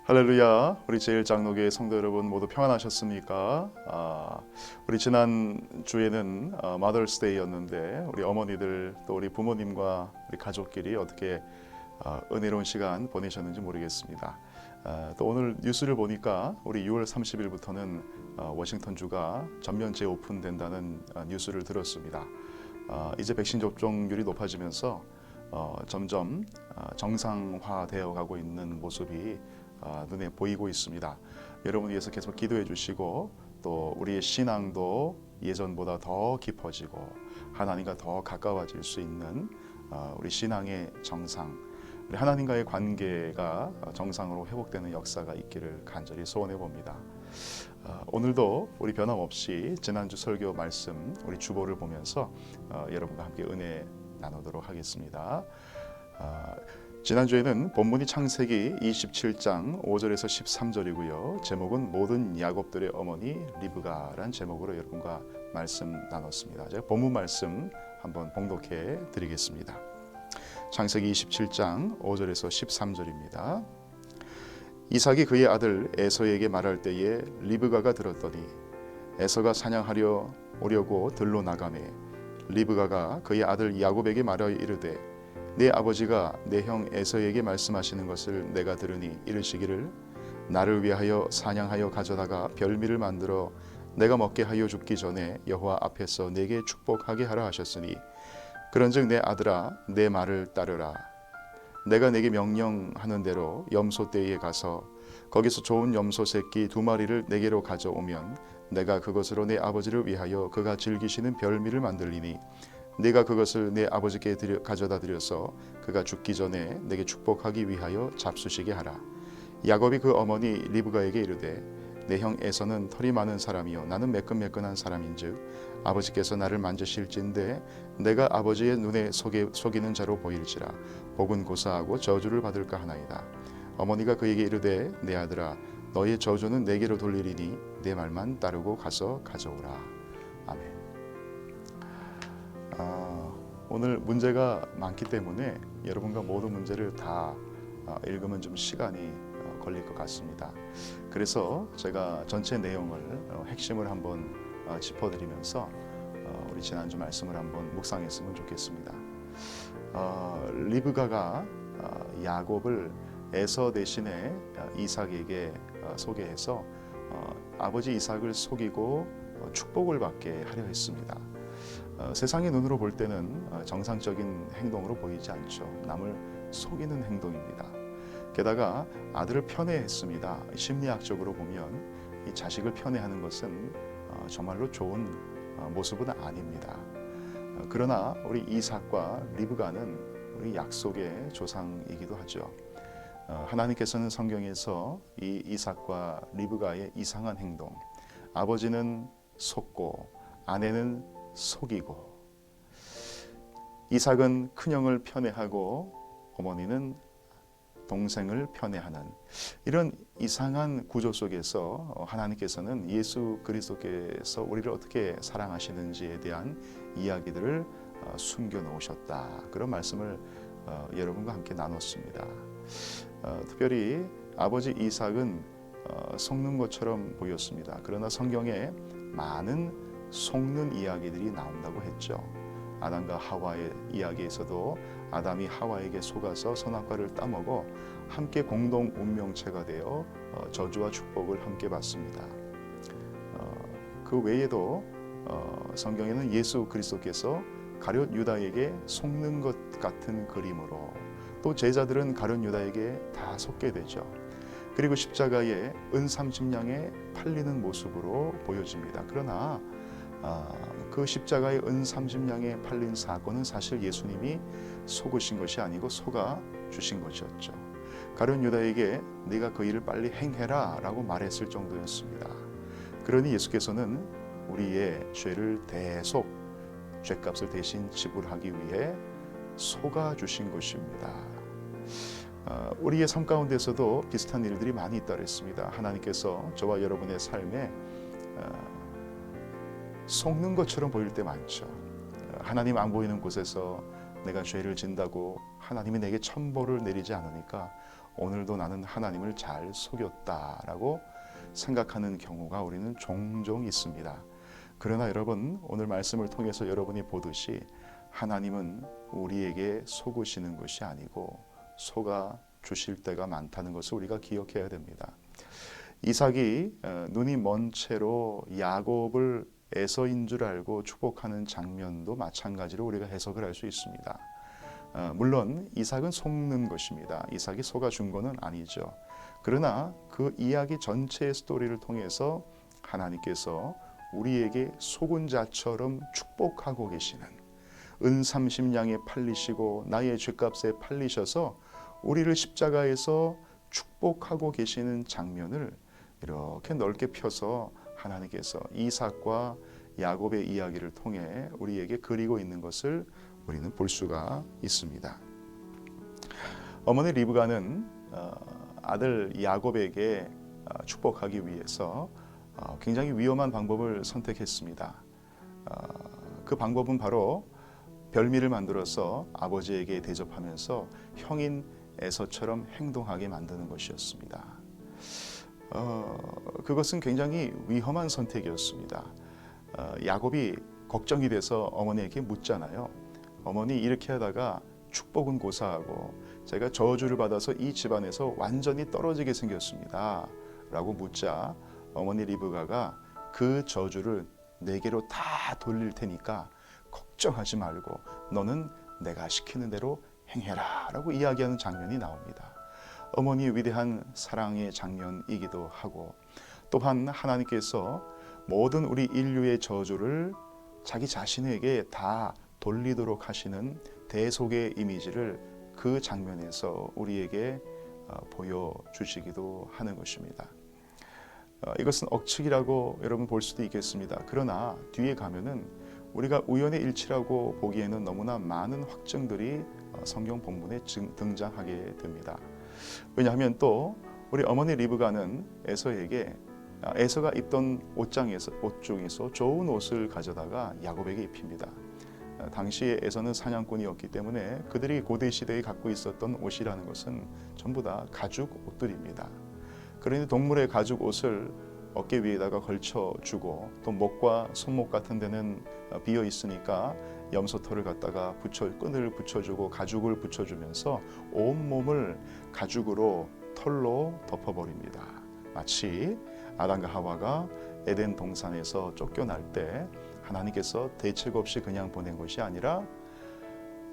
할렐루야. 우리 제1장로교회 성도 여러분 모두 평안하셨습니까? 우리 지난 주에는 마더스데이였는데 우리 어머니들 또 우리 부모님과 우리 가족끼리 어떻게 은혜로운 시간 보내셨는지 모르겠습니다. 또 오늘 뉴스를 보니까 우리 6월 30일부터는 워싱턴주가 전면 재오픈된다는 뉴스를 들었습니다. 이제 백신 접종률이 높아지면서 점점 정상화되어 가고 있는 모습이 눈에 보이고 있습니다. 여러분 위해서 계속 기도해 주시고 또 우리의 신앙도 예전보다 더 깊어지고 하나님과 더 가까워질 수 있는 우리 신앙의 정상, 우리 하나님과의 관계가 정상으로 회복되는 역사가 있기를 간절히 소원해 봅니다. 오늘도 우리 변함없이 지난주 설교 말씀 우리 주보를 보면서 여러분과 함께 은혜 나누도록 하겠습니다. 지난주에는 본문이 창세기 27장 5절에서 13절이고요. 제목은 모든 야곱들의 어머니 리브가라는 제목으로 여러분과 말씀 나눴습니다. 제가 본문 말씀 한번 봉독해 드리겠습니다. 창세기 27장 5절에서 13절입니다. 이삭이 그의 아들 에서에게 말할 때에 리브가가 들었더니 에서가 사냥하려 오려고 들로 나가매 리브가가 그의 아들 야곱에게 말하여 이르되 내 아버지가 내 형 에서에게 말씀하시는 것을 내가 들으니 이르시기를 나를 위하여 사냥하여 가져다가 별미를 만들어 내가 먹게 하여 죽기 전에 여호와 앞에서 내게 축복하게 하라 하셨으니 그런즉 내 아들아 내 말을 따르라. 내가 내게 명령하는 대로 염소떼에 가서 거기서 좋은 염소 새끼 2마리를 내게로 가져오면 내가 그것으로 내 아버지를 위하여 그가 즐기시는 별미를 만들리니 네가 그것을 내 아버지께 가져다 드려서 그가 죽기 전에 내게 축복하기 위하여 잡수시게 하라. 야곱이 그 어머니 리브가에게 이르되 내 형 에서는 털이 많은 사람이요 나는 매끈매끈한 사람인즉 아버지께서 나를 만지실진데 내가 아버지의 눈에 속이는 자로 보일지라 복은 고사하고 저주를 받을까 하나이다. 어머니가 그에게 이르되 내 아들아 너의 저주는 내게로 돌리리니 내 말만 따르고 가서 가져오라. 아멘. 오늘 문제가 많기 때문에 여러분과 모든 문제를 다 읽으면 좀 시간이 걸릴 것 같습니다. 그래서 제가 전체 내용을 핵심을 한번 짚어드리면서 우리 지난주 말씀을 한번 묵상했으면 좋겠습니다. 리브가가 야곱을 에서 대신에 이삭에게 소개해서 아버지 이삭을 속이고 축복을 받게 하려 했습니다. 세상의 눈으로 볼 때는 정상적인 행동으로 보이지 않죠. 남을 속이는 행동입니다. 게다가 아들을 편애했습니다. 심리학적으로 보면 이 자식을 편애하는 것은 정말로 좋은 모습은 아닙니다. 그러나 우리 이삭과 리브가는 우리 약속의 조상이기도 하죠. 하나님께서는 성경에서 이 이삭과 리브가의 이상한 행동, 아버지는 속고 아내는 속이고 이삭은 큰형을 편애하고 어머니는 동생을 편애하는 이런 이상한 구조 속에서 하나님께서는 예수 그리스도께서 우리를 어떻게 사랑하시는지에 대한 이야기들을 숨겨 놓으셨다. 그런 말씀을 여러분과 함께 나눴습니다. 특별히 아버지 이삭은 속는 것처럼 보였습니다. 그러나 성경에 많은 속는 이야기들이 나온다고 했죠. 아담과 하와의 이야기에서도 아담이 하와에게 속아서 선악과를 따먹어 함께 공동 운명체가 되어 저주와 축복을 함께 받습니다. 그 외에도 성경에는 예수 그리스도께서 가룟 유다에게 속는 것 같은 그림으로 또 제자들은 가룟 유다에게 다 속게 되죠. 그리고 십자가에 은 30냥에 팔리는 모습으로 보여집니다. 그러나 그 십자가의 은 30냥에 팔린 사건은 사실 예수님이 속으신 것이 아니고 속아 주신 것이었죠. 가룟 유다에게 네가 그 일을 빨리 행해라 라고 말했을 정도였습니다. 그러니 예수께서는 우리의 죄를 대속 죄값을 대신 지불하기 위해 속아 주신 것입니다. 우리의 삶 가운데서도 비슷한 일들이 많이 있다 그랬습니다. 하나님께서 저와 여러분의 삶에 속는 것처럼 보일 때 많죠. 하나님 안 보이는 곳에서 내가 죄를 진다고 하나님이 내게 천벌을 내리지 않으니까 오늘도 나는 하나님을 잘 속였다라고 생각하는 경우가 우리는 종종 있습니다. 그러나 여러분, 오늘 말씀을 통해서 여러분이 보듯이 하나님은 우리에게 속으시는 것이 아니고 속아 주실 때가 많다는 것을 우리가 기억해야 됩니다. 이삭이 눈이 먼 채로 야곱을 에서인 줄 알고 축복하는 장면도 마찬가지로 우리가 해석을 할 수 있습니다. 물론 이삭은 속는 것입니다. 이삭이 속아준 것은 아니죠. 그러나 그 이야기 전체의 스토리를 통해서 하나님께서 우리에게 속은 자처럼 축복하고 계시는, 은 30냥에 팔리시고 나의 죗값에 팔리셔서 우리를 십자가에서 축복하고 계시는 장면을 이렇게 넓게 펴서 하나님께서 이삭과 야곱의 이야기를 통해 우리에게 그리고 있는 것을 우리는 볼 수가 있습니다. 어머니 리브가는 아들 야곱에게 축복하기 위해서 굉장히 위험한 방법을 선택했습니다. 그 방법은 바로 별미를 만들어서 아버지에게 대접하면서 형인 에서처럼 행동하게 만드는 것이었습니다. 그것은 굉장히 위험한 선택이었습니다. 야곱이 걱정이 돼서 어머니에게 묻잖아요. 어머니, 이렇게 하다가 축복은 고사하고 제가 저주를 받아서 이 집안에서 완전히 떨어지게 생겼습니다 라고 묻자 어머니 리브가가 그 저주를 내게로 다 돌릴 테니까 걱정하지 말고 너는 내가 시키는 대로 행해라 라고 이야기하는 장면이 나옵니다. 어머니의 위대한 사랑의 장면이기도 하고, 또한 하나님께서 모든 우리 인류의 저주를 자기 자신에게 다 돌리도록 하시는 대속의 이미지를 그 장면에서 우리에게 보여주시기도 하는 것입니다. 이것은 억측이라고 여러분 볼 수도 있겠습니다. 그러나 뒤에 가면은 우리가 우연의 일치라고 보기에는 너무나 많은 확증들이 성경 본문에 등장하게 됩니다. 왜냐하면 또 우리 어머니 리브가는 에서에게 에서가 입던 옷 중에서 좋은 옷을 가져다가 야곱에게 입힙니다. 당시에 에서는 사냥꾼이었기 때문에 그들이 고대 시대에 갖고 있었던 옷이라는 것은 전부 다 가죽 옷들입니다. 그러니 동물의 가죽 옷을 어깨 위에다가 걸쳐주고, 또 목과 손목 같은 데는 비어 있으니까 염소털을 갖다가 끈을 붙여주고 가죽을 붙여주면서 온몸을 가죽으로 털로 덮어버립니다. 마치 아담과 하와가 에덴 동산에서 쫓겨날 때 하나님께서 대책 없이 그냥 보낸 것이 아니라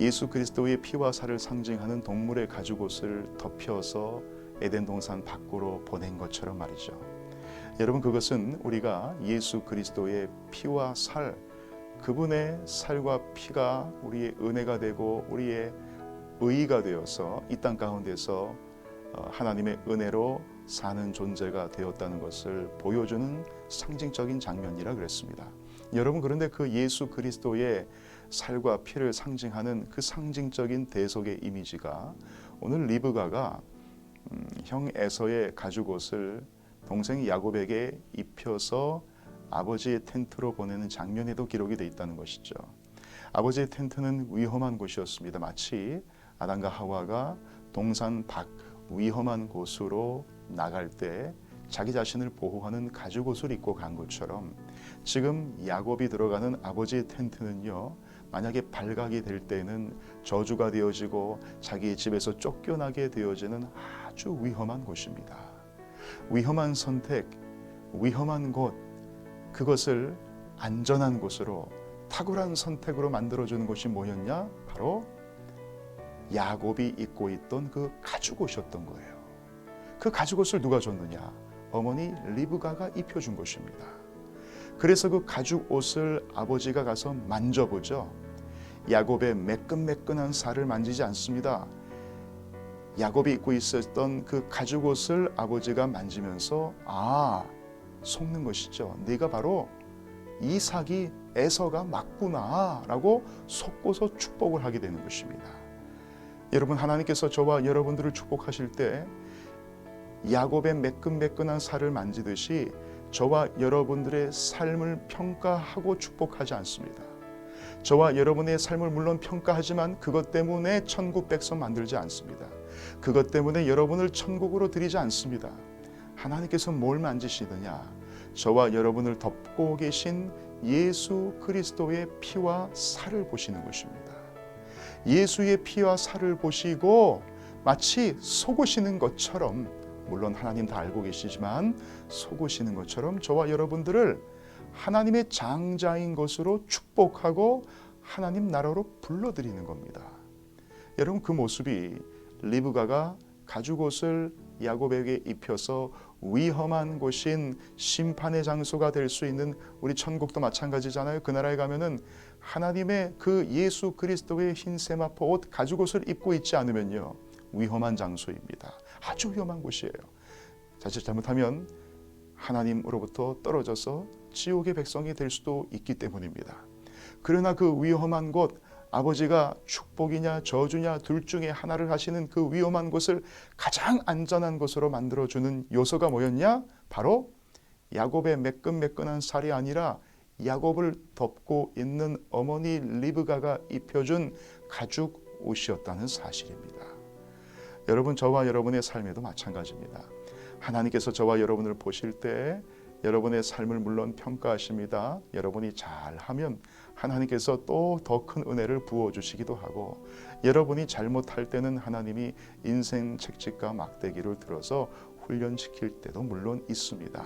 예수 그리스도의 피와 살을 상징하는 동물의 가죽옷을 덮여서 에덴 동산 밖으로 보낸 것처럼 말이죠. 여러분, 그것은 우리가 예수 그리스도의 피와 살, 그분의 살과 피가 우리의 은혜가 되고 우리의 의의가 되어서 이 땅 가운데서 하나님의 은혜로 사는 존재가 되었다는 것을 보여주는 상징적인 장면이라 그랬습니다. 여러분, 그런데 그 예수 그리스도의 살과 피를 상징하는 그 상징적인 대속의 이미지가 오늘 리브가가 형 에서의 가죽옷을 동생 야곱에게 입혀서 아버지의 텐트로 보내는 장면에도 기록이 되어 있다는 것이죠. 아버지의 텐트는 위험한 곳이었습니다. 마치 아담과 하와가 동산 밖 위험한 곳으로 나갈 때 자기 자신을 보호하는 가죽옷을 입고 간 것처럼 지금 야곱이 들어가는 아버지의 텐트는요, 만약에 발각이 될 때는 저주가 되어지고 자기의 집에서 쫓겨나게 되어지는 아주 위험한 곳입니다. 위험한 선택, 위험한 곳, 그것을 안전한 곳으로 탁월한 선택으로 만들어주는 것이 뭐였냐? 바로 야곱이 입고 있던 그 가죽옷이었던 거예요. 그 가죽옷을 누가 줬느냐? 어머니 리브가가 입혀준 것입니다. 그래서 그 가죽옷을 아버지가 가서 만져보죠. 야곱의 매끈매끈한 살을 만지지 않습니다. 야곱이 입고 있었던 그 가죽옷을 아버지가 만지면서 속는 것이죠. 네가 바로 이삭이 에서가 맞구나 라고 속고서 축복을 하게 되는 것입니다. 여러분, 하나님께서 저와 여러분들을 축복하실 때 야곱의 매끈매끈한 살을 만지듯이 저와 여러분들의 삶을 평가하고 축복하지 않습니다. 저와 여러분의 삶을 물론 평가하지만 그것 때문에 천국 백성 만들지 않습니다. 그것 때문에 여러분을 천국으로 드리지 않습니다. 하나님께서 뭘 만지시느냐? 저와 여러분을 덮고 계신 예수 그리스도의 피와 살을 보시는 것입니다. 예수의 피와 살을 보시고 마치 속으시는 것처럼, 물론 하나님 다 알고 계시지만 속으시는 것처럼 저와 여러분들을 하나님의 장자인 것으로 축복하고 하나님 나라로 불러들이는 겁니다. 여러분, 그 모습이 리브가가 가죽옷을 야곱에게 입혀서 위험한 곳인 심판의 장소가 될 수 있는 우리 천국도 마찬가지잖아요. 그 나라에 가면은 하나님의 그 예수 그리스도의 흰 세마포 옷 가죽옷을 입고 있지 않으면요, 위험한 장소입니다. 아주 위험한 곳이에요. 자칫 잘못하면 하나님으로부터 떨어져서 지옥의 백성이 될 수도 있기 때문입니다. 그러나 그 위험한 곳, 아버지가 축복이냐 저주냐 둘 중에 하나를 하시는 그 위험한 곳을 가장 안전한 곳으로 만들어주는 요소가 뭐였냐? 바로 야곱의 매끈매끈한 살이 아니라 야곱을 덮고 있는 어머니 리브가가 입혀준 가죽 옷이었다는 사실입니다. 여러분, 저와 여러분의 삶에도 마찬가지입니다. 하나님께서 저와 여러분을 보실 때 여러분의 삶을 물론 평가하십니다. 여러분이 잘하면 하나님께서 또 더 큰 은혜를 부어주시기도 하고, 여러분이 잘못할 때는 하나님이 인생 책찍과 막대기를 들어서 훈련시킬 때도 물론 있습니다.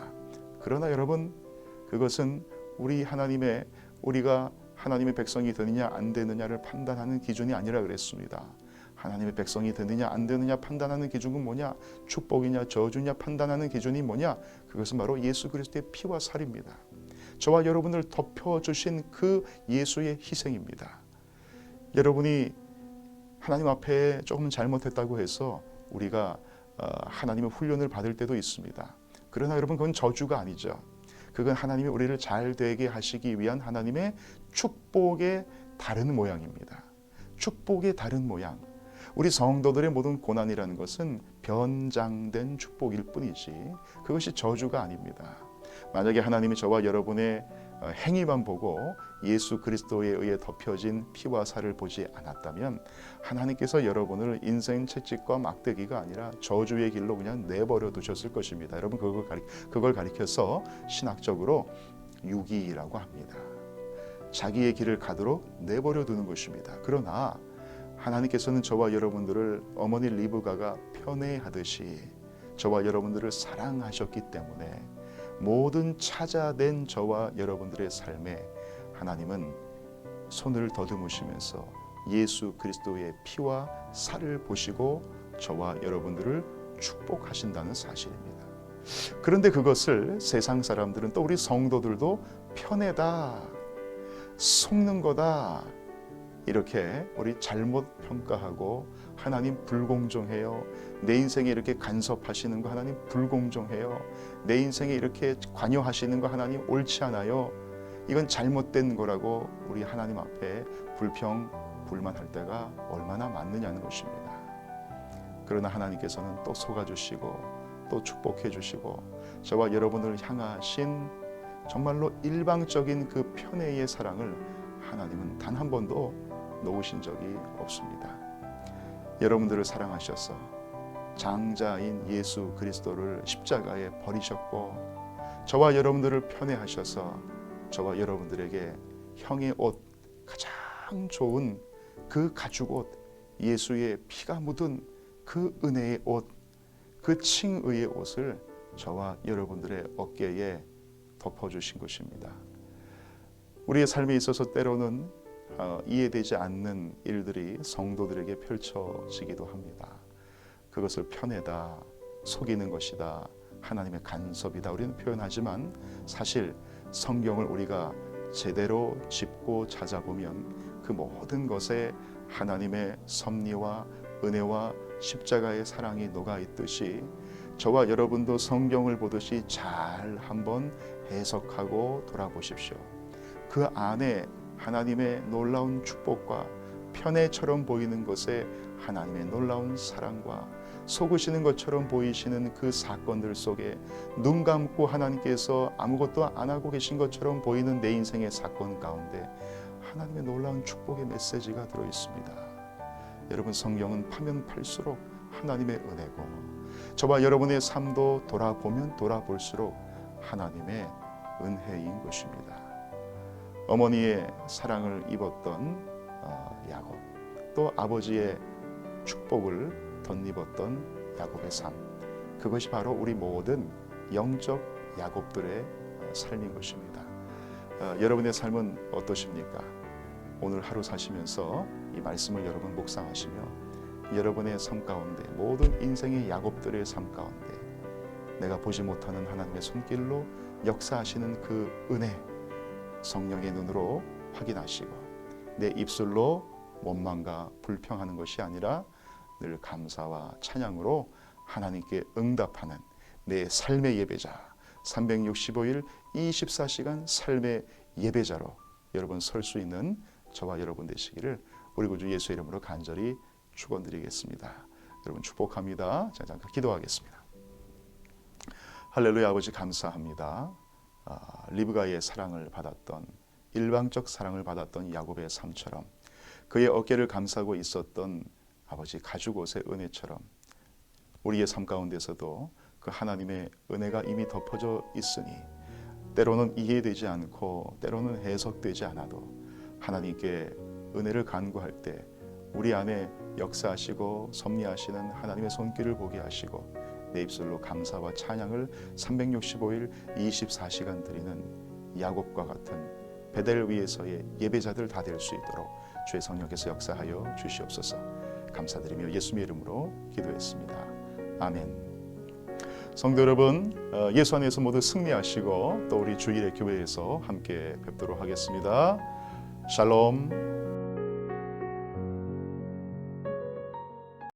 그러나 여러분, 그것은 우리가 하나님의 백성이 되느냐 안 되느냐를 판단하는 기준이 아니라 그랬습니다. 하나님의 백성이 되느냐 안 되느냐 판단하는 기준은 뭐냐? 축복이냐 저주냐 판단하는 기준이 뭐냐? 그것은 바로 예수 그리스도의 피와 살입니다. 저와 여러분을 덮여주신 그 예수의 희생입니다. 여러분이 하나님 앞에 조금 잘못했다고 해서 우리가 하나님의 훈련을 받을 때도 있습니다. 그러나 여러분, 그건 저주가 아니죠. 그건 하나님이 우리를 잘 되게 하시기 위한 하나님의 축복의 다른 모양입니다. 축복의 다른 모양. 우리 성도들의 모든 고난이라는 것은 변장된 축복일 뿐이지 그것이 저주가 아닙니다. 만약에 하나님이 저와 여러분의 행위만 보고 예수 그리스도에 의해 덮여진 피와 살을 보지 않았다면 하나님께서 여러분을 인생 채찍과 막대기가 아니라 저주의 길로 그냥 내버려 두셨을 것입니다. 여러분, 그걸 가리켜서 신학적으로 유기라고 합니다. 자기의 길을 가도록 내버려 두는 것입니다. 그러나 하나님께서는 저와 여러분들을 어머니 리브가가 편애하듯이 저와 여러분들을 사랑하셨기 때문에 모든 찾아낸 저와 여러분들의 삶에 하나님은 손을 더듬으시면서 예수 그리스도의 피와 살을 보시고 저와 여러분들을 축복하신다는 사실입니다. 그런데 그것을 세상 사람들은, 또 우리 성도들도 편애다, 속는 거다, 이렇게 우리 잘못 평가하고 하나님 불공정해요. 내 인생에 이렇게 간섭하시는 거 하나님 불공정해요. 내 인생에 이렇게 관여하시는 거 하나님 옳지 않아요. 이건 잘못된 거라고 우리 하나님 앞에 불평불만할 때가 얼마나 많느냐는 것입니다. 그러나 하나님께서는 또 속아주시고 또 축복해 주시고 저와 여러분을 향하신 정말로 일방적인 그 편애의 사랑을 하나님은 단 한 번도 놓으신 적이 없습니다. 여러분들을 사랑하셔서 장자인 예수 그리스도를 십자가에 버리셨고, 저와 여러분들을 편애하셔서 저와 여러분들에게 형의 옷, 가장 좋은 그 가죽옷, 예수의 피가 묻은 그 은혜의 옷, 그 칭의의 옷을 저와 여러분들의 어깨에 덮어주신 것입니다. 우리의 삶에 있어서 때로는 이해되지 않는 일들이 성도들에게 펼쳐지기도 합니다. 그것을 편애다, 속이는 것이다, 하나님의 간섭이다 우리는 표현하지만, 사실 성경을 우리가 제대로 짚고 찾아보면 그 모든 것에 하나님의 섭리와 은혜와 십자가의 사랑이 녹아있듯이 저와 여러분도 성경을 보듯이 잘 한번 해석하고 돌아보십시오. 그 안에 하나님의 놀라운 축복과 편애처럼 보이는 것에 하나님의 놀라운 사랑과 속으시는 것처럼 보이시는 그 사건들 속에 눈 감고 하나님께서 아무것도 안 하고 계신 것처럼 보이는 내 인생의 사건 가운데 하나님의 놀라운 축복의 메시지가 들어있습니다. 여러분, 성경은 파면 팔수록 하나님의 은혜고, 저와 여러분의 삶도 돌아보면 돌아볼수록 하나님의 은혜인 것입니다. 어머니의 사랑을 입었던 야곱, 또 아버지의 축복을 덧입었던 야곱의 삶, 그것이 바로 우리 모든 영적 야곱들의 삶인 것입니다. 여러분의 삶은 어떠십니까? 오늘 하루 사시면서 이 말씀을 여러분 묵상하시며 여러분의 삶 가운데, 모든 인생의 야곱들의 삶 가운데 내가 보지 못하는 하나님의 손길로 역사하시는 그 은혜, 성령의 눈으로 확인하시고 내 입술로 원망과 불평하는 것이 아니라 늘 감사와 찬양으로 하나님께 응답하는 내 삶의 예배자, 365일 24시간 삶의 예배자로 여러분 설 수 있는 저와 여러분 되시기를 우리 구주 예수의 이름으로 간절히 축원드리겠습니다. 여러분 축복합니다. 자, 잠깐 기도하겠습니다. 할렐루야. 아버지 감사합니다. 리브가의 사랑을 받았던, 일방적 사랑을 받았던 야곱의 삶처럼, 그의 어깨를 감싸고 있었던 아버지 가죽옷의 은혜처럼 우리의 삶 가운데서도 그 하나님의 은혜가 이미 덮어져 있으니 때로는 이해되지 않고 때로는 해석되지 않아도 하나님께 은혜를 간구할 때 우리 안에 역사하시고 섭리하시는 하나님의 손길을 보게 하시고 내 입술로 감사와 찬양을 365일 24시간 드리는 야곱과 같은 베델 위에서의 예배자들 다 될 수 있도록 주의 성령께서 역사하여 주시옵소서. 감사드리며 예수님의 이름으로 기도했습니다. 아멘. 성도 여러분, 예수 안에서 모두 승리하시고 또 우리 주일의 교회에서 함께 뵙도록 하겠습니다. 샬롬.